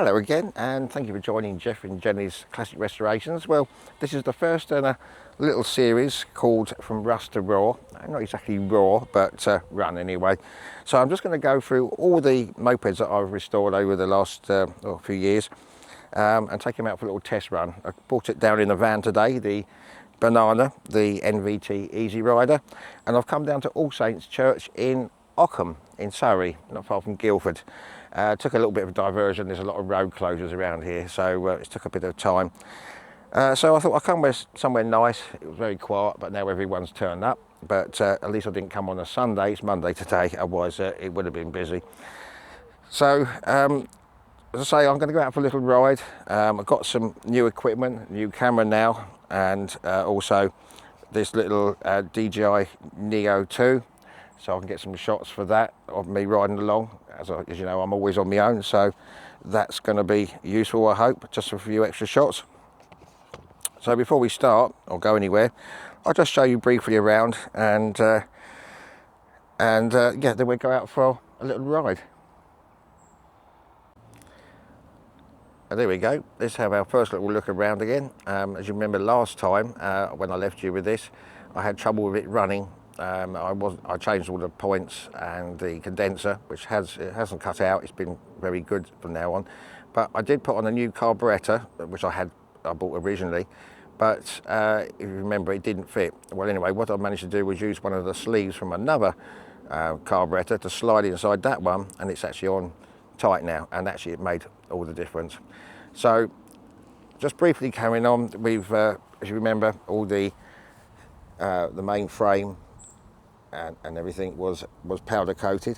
Hello again, and thank you for joining Jeff and Jenny's Classic Restorations. Well, this is the first in a little series called From Rust to Raw. Not exactly raw, but run anyway. So I'm just going to go through all the mopeds that I've restored over the last few years and take them out for a little test run. I brought it down in the van today, the Banana, the NVT Easy Rider, and I've come down to All Saints Church in Ockham in Surrey, not far from Guildford. Took a little bit of a diversion. There's a lot of road closures around here, so it took a bit of time. So I thought I'd come somewhere nice. It was very quiet, but now everyone's turned up. But at least I didn't come on a Sunday. It's Monday today, otherwise it would have been busy. So as I say, I'm going to go out for a little ride. I've got some new equipment, new camera now, and also this little DJI Neo 2. So I can get some shots for that of me riding along. As you know, I'm always on my own, so that's going to be useful, I hope, just for a few extra shots. So before we start or go anywhere, I'll just show you briefly around, and yeah, then we'll go out for a little ride. And there we go. Let's have our first little look around again. As you remember last time when I left you with this, I had trouble with it running. I changed all the points and the condenser, which hasn't cut out. It's been very good from now on. But I did put on a new carburettor, which I bought originally. But if you remember, it didn't fit. Well, anyway, what I managed to do was use one of the sleeves from another carburettor to slide inside that one, and it's actually on tight now. And actually, it made all the difference. So, just briefly carrying on, we've, as you remember, all the main frame and everything was powder coated.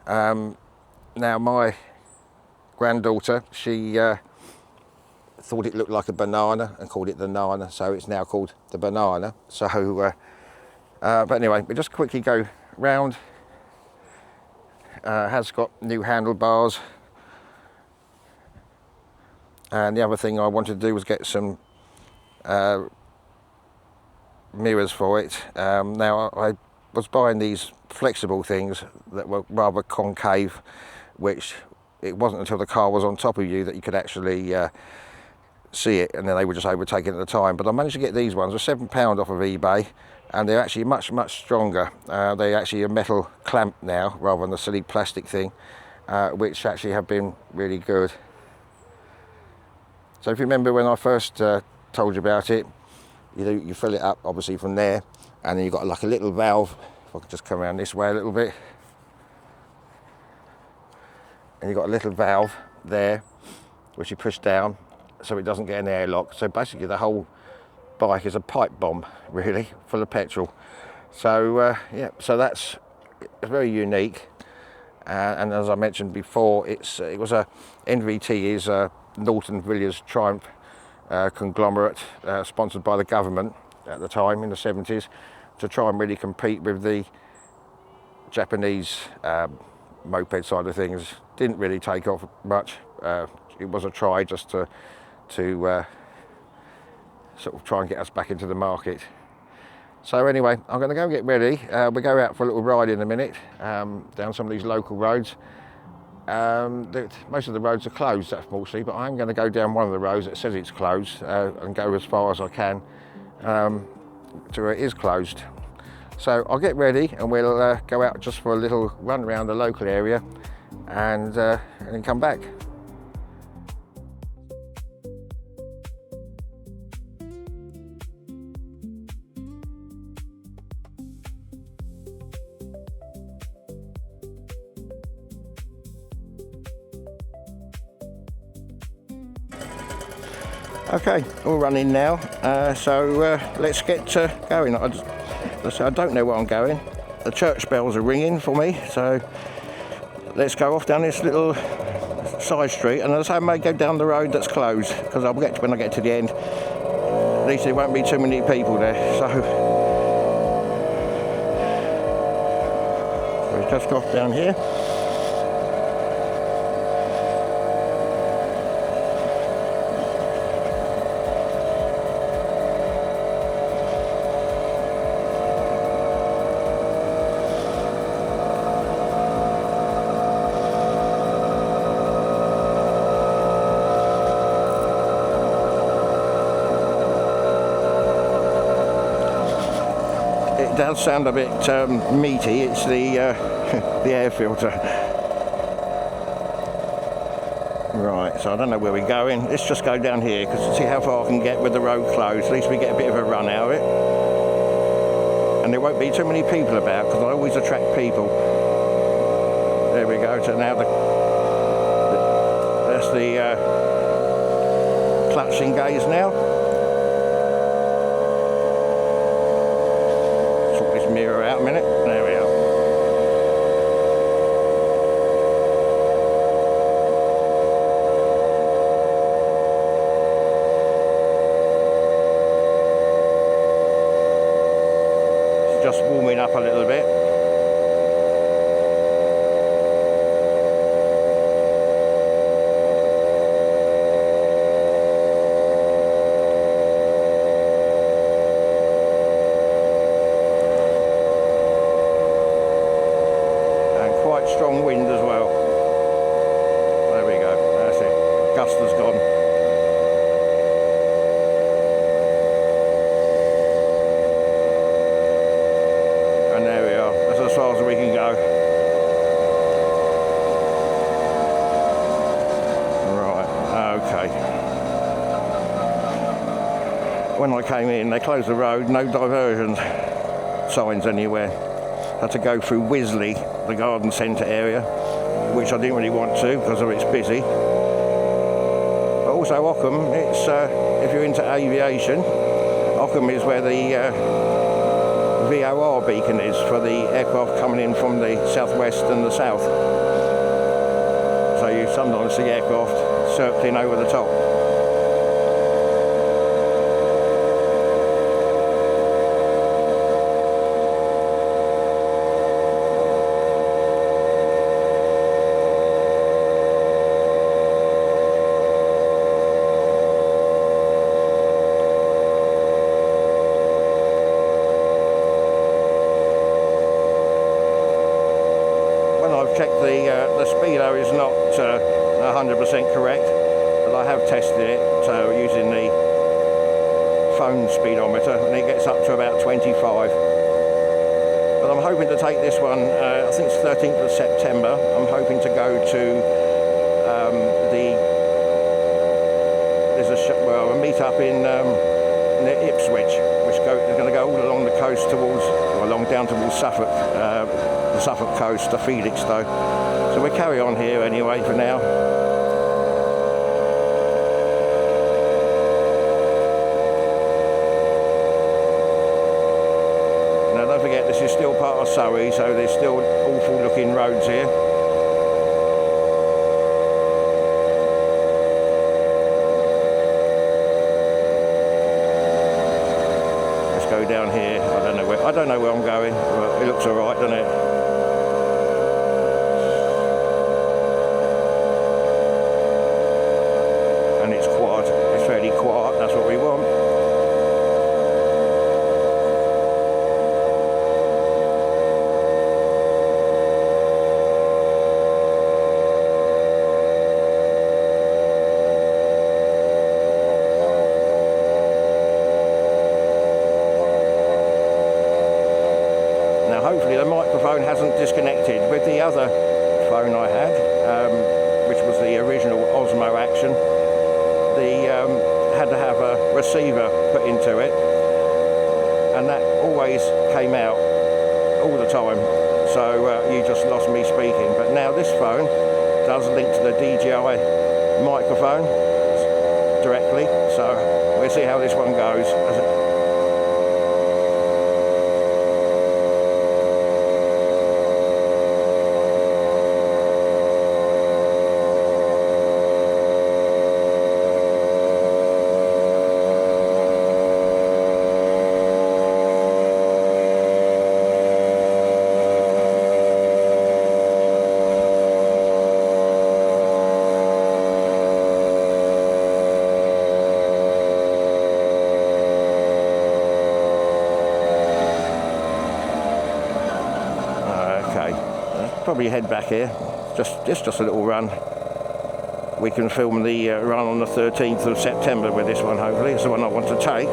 Now my granddaughter, she thought it looked like a banana and called it the Nana, so it's now called the Banana. So but anyway, we just quickly go round. Has got new handlebars, and the other thing I wanted to do was get some mirrors for it. Now I was buying these flexible things that were rather concave, which it wasn't until the car was on top of you that you could actually see it, and then they were just overtaken at the time. But I managed to get these ones. They're £7 off of eBay, and they're actually much stronger. They're actually a metal clamp now rather than the silly plastic thing, which actually have been really good. So if you remember when I first told you about it, you fill it up obviously from there, and then you've got like a little valve. If I could just come around this way a little bit, and you've got a little valve there which you push down so it doesn't get an airlock. So basically the whole bike is a pipe bomb, really, full of petrol. So yeah, so it's very unique, and as I mentioned before, it was a NVT is a Norton Villiers Triumph conglomerate, sponsored by the government at the time in the 70s, to try and really compete with the Japanese moped side of things. Didn't really take off much. It was a try just to sort of try and get us back into the market. So anyway, I'm going to go and get ready. We'll go out for a little ride in a minute down some of these local roads. Most of the roads are closed, unfortunately, but I'm going to go down one of the roads that says it's closed and go as far as I can to where it is closed. So I'll get ready and we'll go out just for a little run around the local area and then come back. Okay, all running now, so let's get going. I don't know where I'm going. The church bells are ringing for me, so let's go off down this little side street, and as I say, I may go down the road that's closed, because I'll get when I get to the end, at least there won't be too many people there. So we've just got down here. It does sound a bit meaty. It's the the air filter. Right, so I don't know where we're going. Let's just go down here because to see how far I can get with the road closed. At least we get a bit of a run out of it. And there won't be too many people about because I always attract people. There we go. So now that's the clutch engaged now. Sort this mirror out a minute. There we are. Just warming up a little bit. And quite strong wind as well. There we go, that's it. Gust has gone. As far as we can go. Right, okay. When I came in, they closed the road, no diversion signs anywhere. Had to go through Wisley, the garden centre area, which I didn't really want to because of it's busy. But also Ockham, it's if you're into aviation, Ockham is where the VOR beacon is for the aircraft coming in from the southwest and the south. So you sometimes see aircraft circling over the top. Checked the speedo is not 100% correct, but I have tested it so using the phone speedometer, and it gets up to about 25. But I'm hoping to take this one. I think it's 13th of September. I'm hoping to go to there's a meet up in near Ipswich, which is going to go all along the coast towards, or along down towards Suffolk. The Suffolk coast to Felixstowe. So we'll carry on here anyway for now. Now don't forget this is still part of Surrey, so there's still awful looking roads here. Let's go down here. I don't know where I'm going, but it looks alright, doesn't it? And it's quiet, it's fairly quiet, that's what we want. Now hopefully the microphone hasn't disconnected. With the other phone I had, which was the original Osmo Action, had to have a receiver put into it, and that always came out all the time, so you just lost me speaking. But now this phone does link to the DJI microphone directly, so we'll see how this one goes. Probably head back here, just a little run. We can film the run on the 13th of September with this one, hopefully. It's the one I want to take.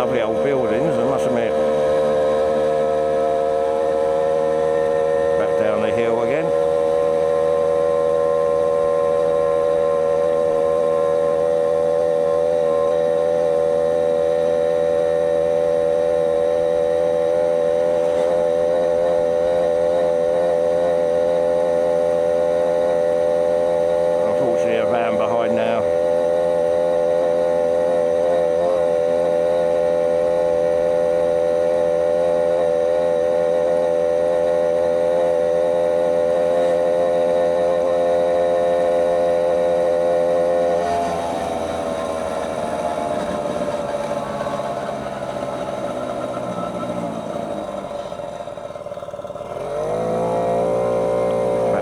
lovely old buildings, I must admit. Back down the hill again. Unfortunately, a van behind now.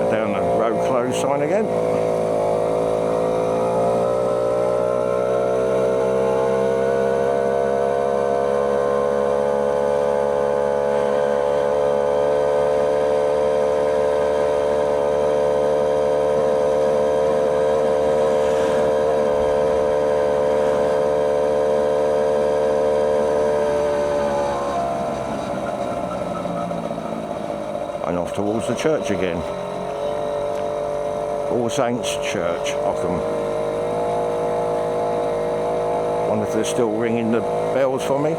Down the road closed sign again. And off towards the church again. All Saints Church, Ockham. Wonder if they're still ringing the bells for me.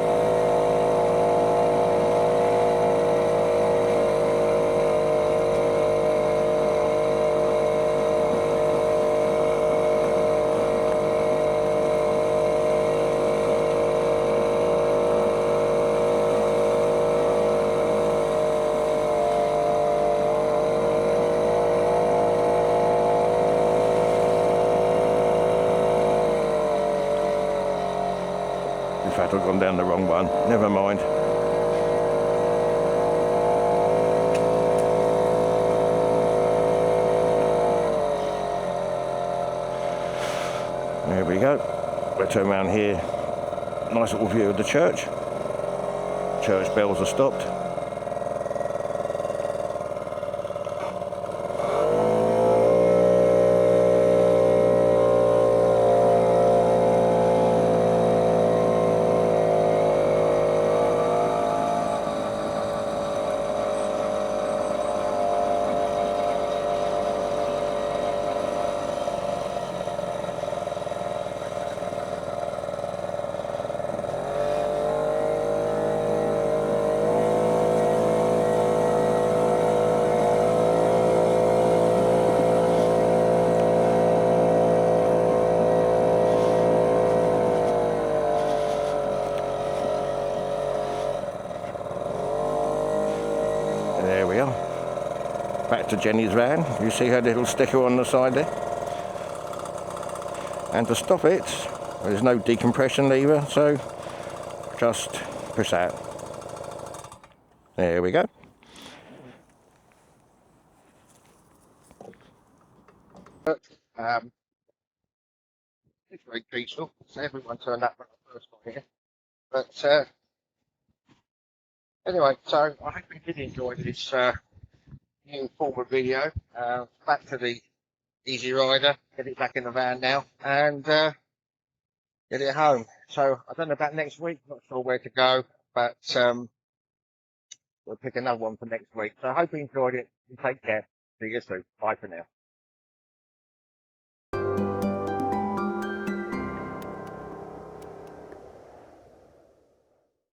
In fact, I've gone down the wrong one. Never mind. There we go. We'll turn around here. Nice little view of the church. Church bells are stopped. There we are. Back to Jenny's van. You see her little sticker on the side there. And to stop it, there's no decompression lever, so just push that. There we go. It's very peaceful, so everyone turned up when I first got here. But anyway, so I hope you did enjoy this new form of video. Back to the Easy Rider, get it back in the van now, and get it home. So I don't know about next week, not sure where to go, but we'll pick another one for next week. So I hope you enjoyed it, and take care. See you soon. Bye for now.